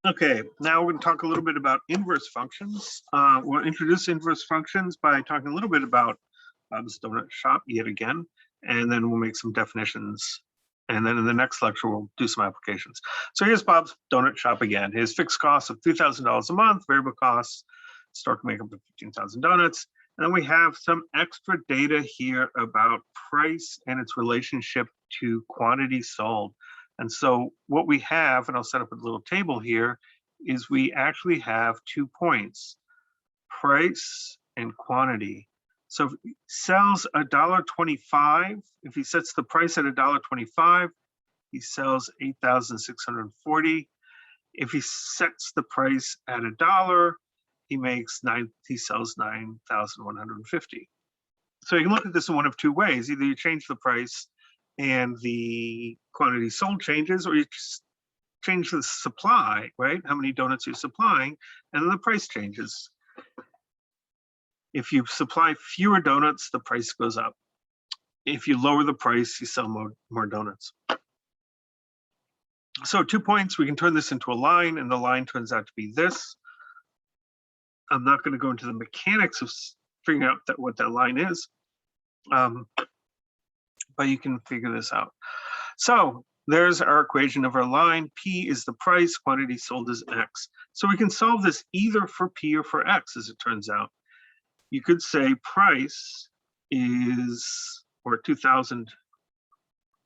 Okay, now we're going to talk a little bit about inverse functions. We'll introduce inverse functions by talking a little bit about Bob's Donut Shop yet again, and then we'll make some definitions. And then in the next lecture, we'll do some applications. So here's Bob's Donut Shop again. His fixed costs of $3,000 a month, variable costs, store can make up to 15,000 donuts. And then we have some extra data here about price and its relationship to quantity sold. And so what we have, and I'll set up a little table here, is we actually have 2 points, price and quantity. So if he sells $1.25, if he sets the price at $1.25, he sells 8,640. If he sets the price at $1, he sells 9,150. So you can look at this in one of two ways. Either you change the price and the quantity sold changes, or you just change the supply, right? How many donuts you're supplying, and then the price changes. If you supply fewer donuts, the price goes up. If you lower the price, you sell more donuts. So 2 points, we can turn this into a line, and the line turns out to be this. I'm not going to go into the mechanics of figuring out what that line is, but you can figure this out. So there's our equation of our line. P is the price, quantity sold is X. So we can solve this either for P or for X, as it turns out. You could say price is, or 2,000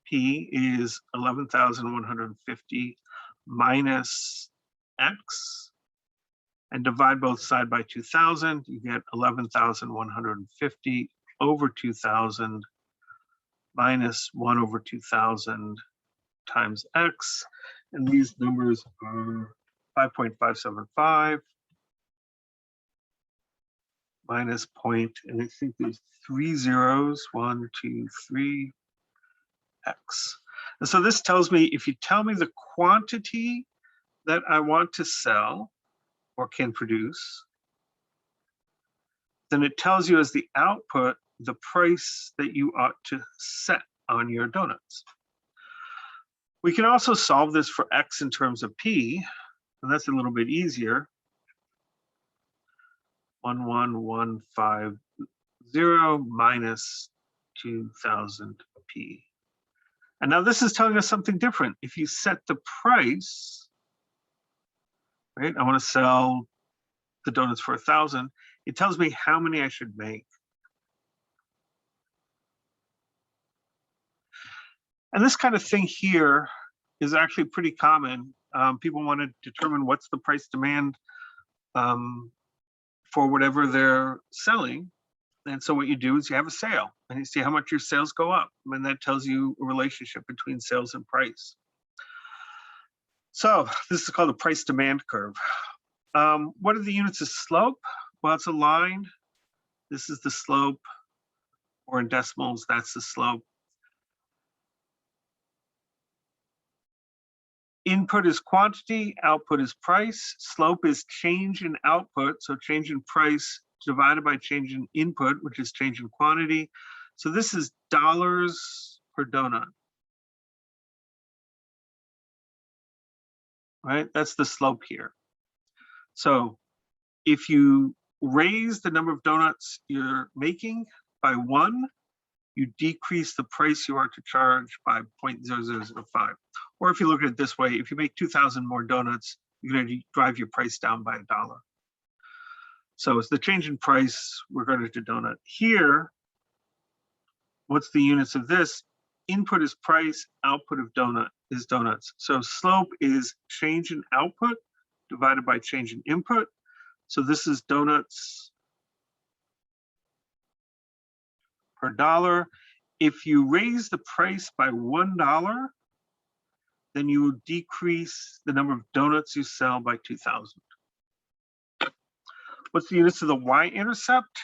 P is 11,150 minus X, and divide both side by 2,000. You get 11,150 over 2,000 minus 1 over 2,000 times X. And these numbers are 5.575 minus point, and I think there's 3 zeros, 1, 2, 3, X. And so this tells me, if you tell me the quantity that I want to sell or can produce, then it tells you as the output the price that you ought to set on your donuts. We can also solve this for X in terms of P, and that's a little bit easier. 11,150 minus 2,000 P. And now this is telling us something different. If you set the price, right, I want to sell the donuts for 1,000, it tells me how many I should make. And this kind of thing here is actually pretty common. People want to determine what's the price demand for whatever they're selling. And so what you do is you have a sale and you see how much your sales go up. And that tells you a relationship between sales and price. So this is called a price demand curve. What are the units of slope? Well, it's a line. This is the slope, or in decimals, that's the slope. Input is quantity, output is price. Slope is change in output, so change in price divided by change in input, which is change in quantity. So this is dollars per donut. Right, that's the slope here. So if you raise the number of donuts you're making by 1, you decrease the price you are to charge by 0.0005. Or if you look at it this way, if you make 2,000 more donuts, you're going to drive your price down by $1. So it's the change in price regarding to donut. Here, what's the units of this? Input is price, output of donut is donuts. So slope is change in output divided by change in input. So this is donuts per dollar. If you raise the price by $1, then you will decrease the number of donuts you sell by 2,000. What's the units of the y-intercept?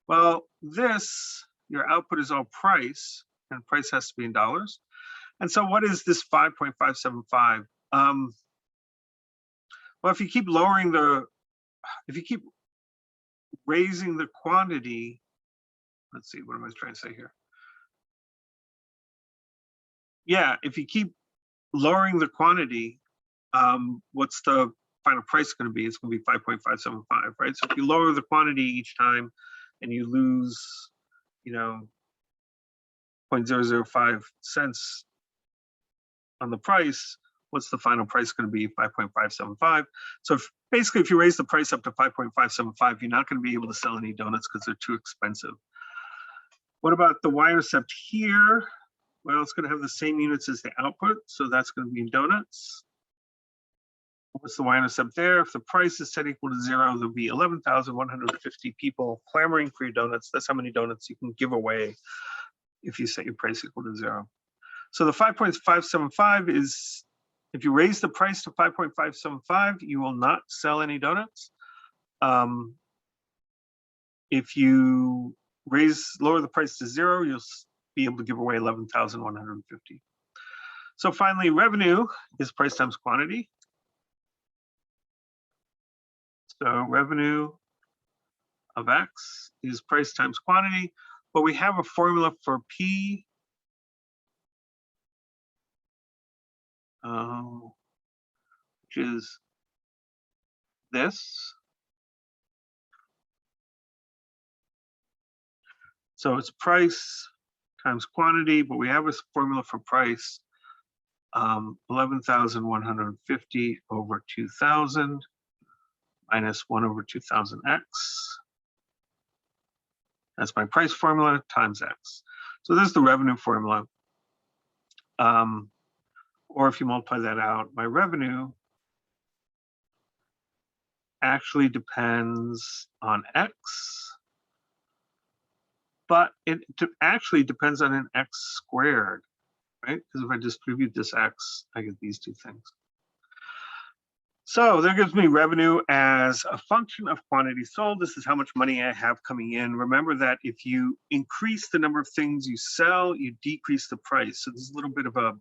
Well, your output is all price, and price has to be in dollars. And so what is this 5.575? Well, if you keep raising the quantity, let's see, what am I trying to say here? Yeah, if you keep lowering the quantity, what's the final price going to be? It's going to be 5.575, right? So if you lower the quantity each time and you lose, 0.005 cents on the price, what's the final price going to be? 5.575. So basically, if you raise the price up to 5.575, you're not going to be able to sell any donuts because they're too expensive. What about the y-intercept here? Well, it's going to have the same units as the output, so that's going to be in donuts. What's the y-intercept there? If the price is set equal to 0, there'll be 11,150 people clamoring for your donuts. That's how many donuts you can give away if you set your price equal to 0. So the 5.575 is, if you raise the price to 5.575, you will not sell any donuts. If you lower the price to 0, you'll be able to give away 11,150. So finally, revenue is price times quantity. So revenue of X is price times quantity, but we have a formula for P, which is this. So it's price times quantity, but we have a formula for price, 11,150 over 2,000 minus 1 over 2,000x. That's my price formula times x. So there's the revenue formula. Or if you multiply that out, my revenue actually depends on x, but it actually depends on an x squared, right? Because if I distribute this x, I get these two things. So that gives me revenue as a function of quantity sold. This is how much money I have coming in. Remember that if you increase the number of things you sell, you decrease the price. So there's a little bit of a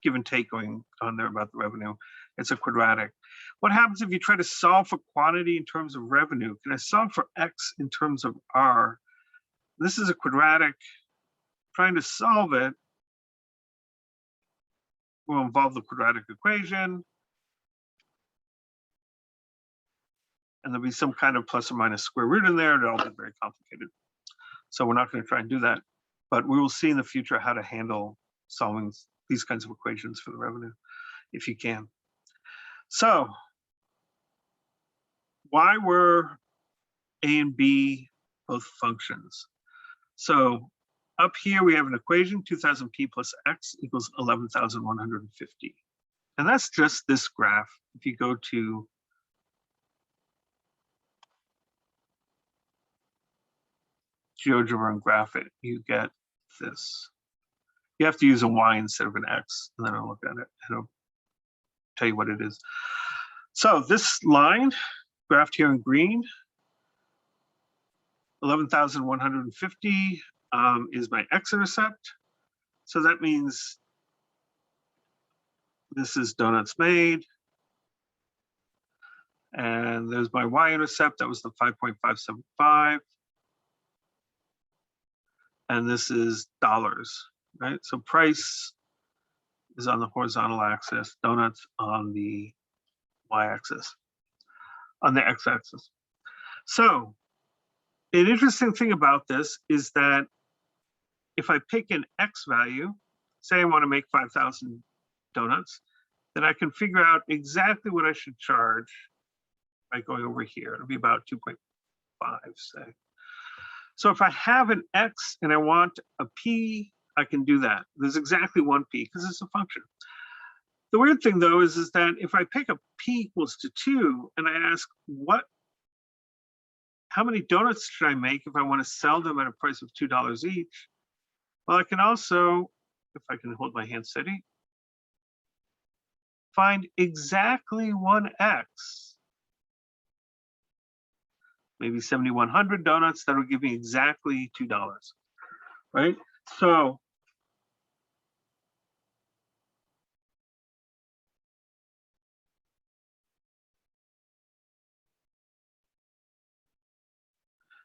give and take going on there about the revenue. It's a quadratic. What happens if you try to solve for quantity in terms of revenue? Can I solve for x in terms of r? This is a quadratic. Trying to solve it will involve the quadratic equation. And there'll be some kind of plus or minus square root in there. It'll all be very complicated. So we're not going to try and do that. But we will see in the future how to handle solving these kinds of equations for the revenue, if you can. So why were A and B both functions? So up here we have an equation, 2,000p plus x equals 11,150. And that's just this graph. If you go to GeoGebra and graph it, you get this. You have to use a y instead of an x, and then I'll look at it and I'll tell you what it is. So this line, graphed here in green, 11,150 is my x-intercept. So that means this is donuts made. And there's my y-intercept, that was the 5.575. And this is dollars, right? So price is on the horizontal axis, donuts on the y-axis, on the x-axis. So an interesting thing about this is that if I pick an x value, say I want to make 5,000 donuts, then I can figure out exactly what I should charge by going over here. It'll be about 2.5, say. So if I have an x and I want a p, I can do that. There's exactly one p because it's a function. The weird thing though is that if I pick a p equals to 2 and I ask how many donuts should I make if I want to sell them at a price of $2 each? Well, I can also, if I can hold my hand steady, find exactly one x. Maybe 7,100 donuts, that'll give me exactly $2, right? So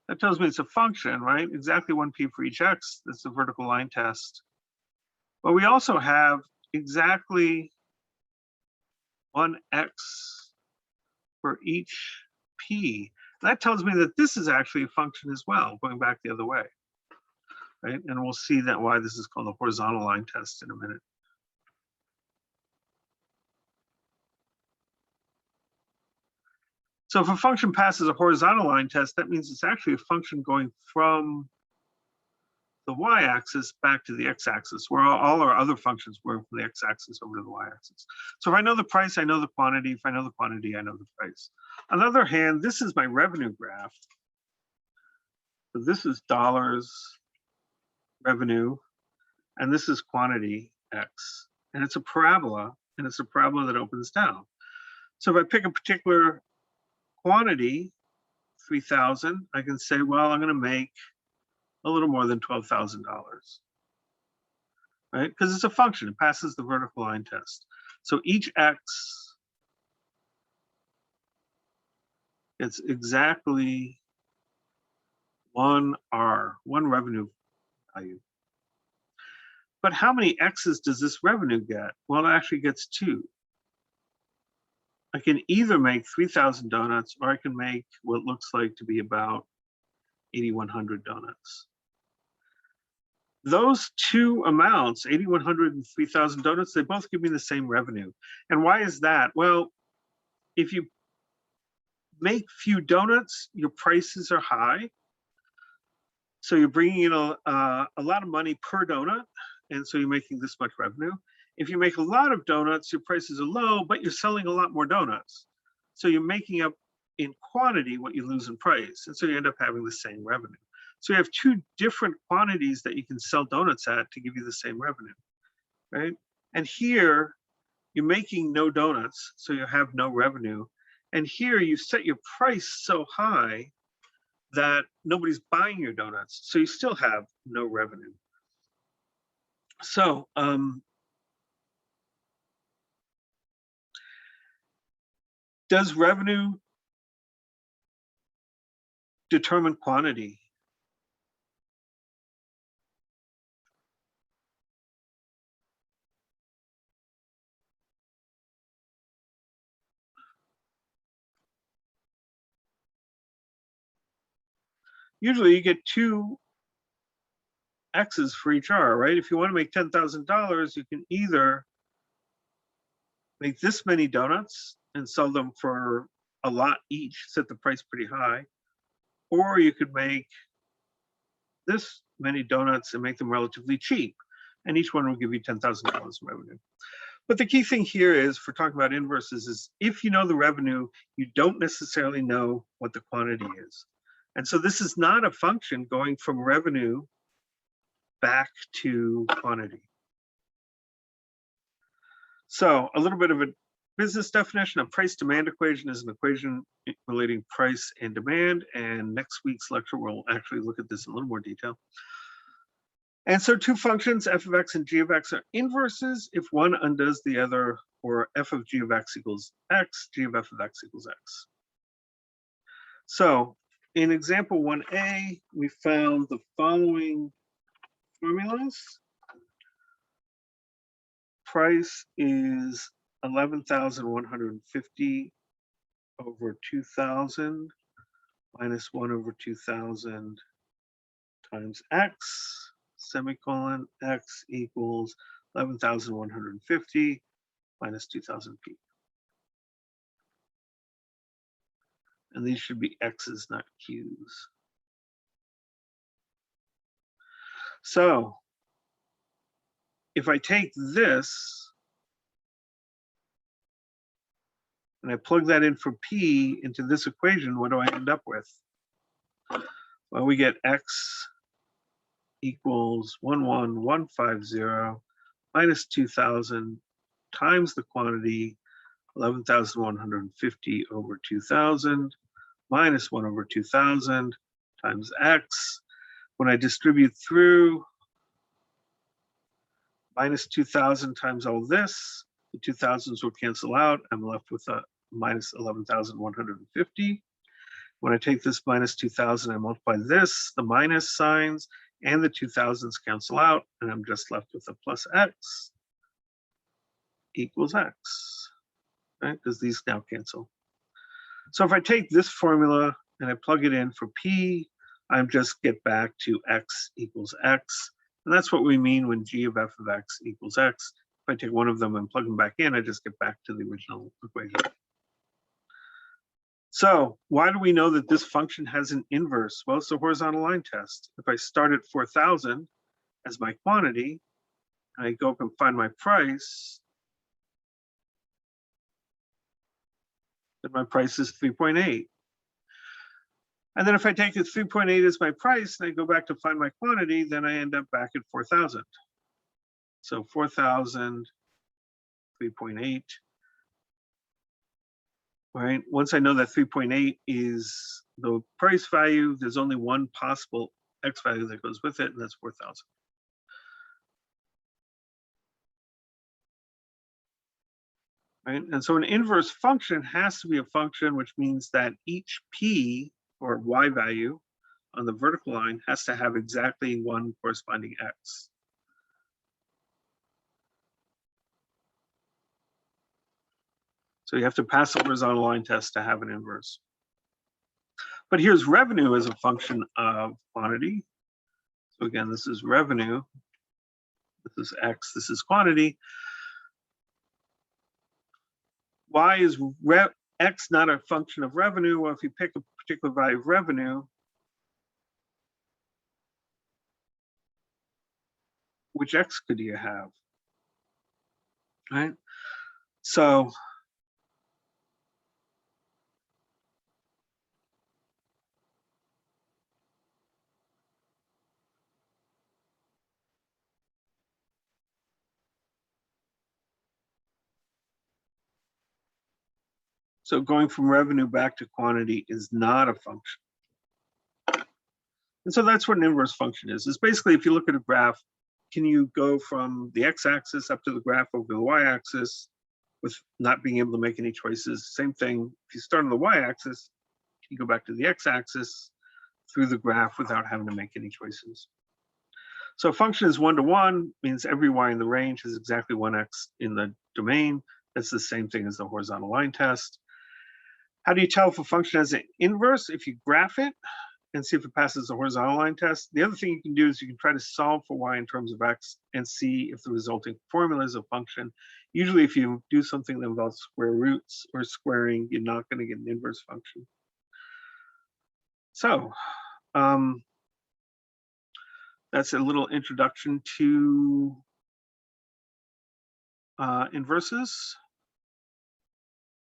that tells me it's a function, right? Exactly 1p for each x, that's the vertical line test. But we also have exactly 1x for each p. That tells me that this is actually a function as well, going back the other way, right? And we'll see that why this is called the horizontal line test in a minute. So if a function passes a horizontal line test, that means it's actually a function going from the y-axis back to the x-axis, where all our other functions were from the x-axis over to the y-axis. So if I know the price, I know the quantity. If I know the quantity, I know the price. On the other hand, this is my revenue graph. So this is dollars revenue, and this is quantity x. And it's a parabola, and it's a parabola that opens down. So if I pick a particular quantity, 3,000, I can say, well, I'm going to make a little more than $12,000, right? Because it's a function, it passes the vertical line test. So each x, it's exactly 1R, one revenue value. But how many x's does this revenue get? Well, it actually gets 2. I can either make 3,000 donuts, or I can make what looks like to be about 8,100 donuts. Those two amounts, 8,100 and 3,000 donuts, they both give me the same revenue. And why is that? Well, if you make few donuts, your prices are high. So you're bringing in a lot of money per donut, and so you're making this much revenue. If you make a lot of donuts, your prices are low, but you're selling a lot more donuts. So you're making up in quantity what you lose in price, and so you end up having the same revenue. So you have two different quantities that you can sell donuts at to give you the same revenue, right? And here, you're making no donuts, so you have no revenue. And here, you set your price so high that nobody's buying your donuts, so you still have no revenue. So, does revenue determine quantity? Usually you get 2 x's for each r, right? If you want to make $10,000, you can either make this many donuts and sell them for a lot each, set the price pretty high, or you could make this many donuts and make them relatively cheap, and each one will give you $10,000 in revenue. But the key thing here is, for talking about inverses, is if you know the revenue, you don't necessarily know what the quantity is. And so this is not a function going from revenue back to quantity. So a little bit of a business definition. A price-demand equation is an equation relating price and demand. And next week's lecture, we'll actually look at this in a little more detail. And so two functions, f of x and g of x, are inverses if one undoes the other, or f of g of x equals x, g of f of x equals x. So in example 1a, we found the following formulas. Price is 11,150 over 2,000 minus 1 over 2,000 times x, semicolon, x equals 11,150 minus 2,000 p. And these should be x's, not q's. So if I take this and I plug that in for p into this equation, what do I end up with? Well, we get x equals 11150 minus 2,000 times the quantity 11,150 over 2,000 minus 1 over 2,000 times x. When I distribute through, minus 2,000 times all this, the 2,000s will cancel out. I'm left with a minus 11,150. When I take this minus 2,000, I multiply this, the minus signs, and the 2,000s cancel out, and I'm just left with a plus x equals x, right? Because these now cancel. So if I take this formula and I plug it in for P, I just get back to X equals X. And that's what we mean when G of f of X equals X. If I take one of them and plug them back in, I just get back to the original equation. So why do we know that this function has an inverse? Well, it's a horizontal line test. If I start at 4,000 as my quantity, and I go up and find my price, then my price is 3.8. And then if I take the 3.8 as my price and I go back to find my quantity, then I end up back at 4,000. So 4,000, 3.8. Right. Once I know that 3.8 is the price value, there's only one possible X value that goes with it, and that's 4,000. Right. And so an inverse function has to be a function, which means that each P or Y value on the vertical line has to have exactly one corresponding X. So you have to pass the horizontal line test to have an inverse. But here's revenue as a function of quantity. So again, this is revenue. This is X, this is quantity. Why is X not a function of revenue? Well, if you pick a particular value of revenue, which X could you have? Right? So going from revenue back to quantity is not a function. And so that's what an inverse function is. It's basically, if you look at a graph, can you go from the x-axis up to the graph over the y-axis with not being able to make any choices? Same thing, if you start on the y-axis, you go back to the x-axis through the graph without having to make any choices. So a function is one-to-one, means every y in the range has exactly one x in the domain. That's the same thing as the horizontal line test. How do you tell if a function has an inverse? If you graph it and see if it passes the horizontal line test. The other thing you can do is you can try to solve for y in terms of x and see if the resulting formula is a function. Usually if you do something that involves square roots or squaring, you're not going to get an inverse function. So that's a little introduction to inverses.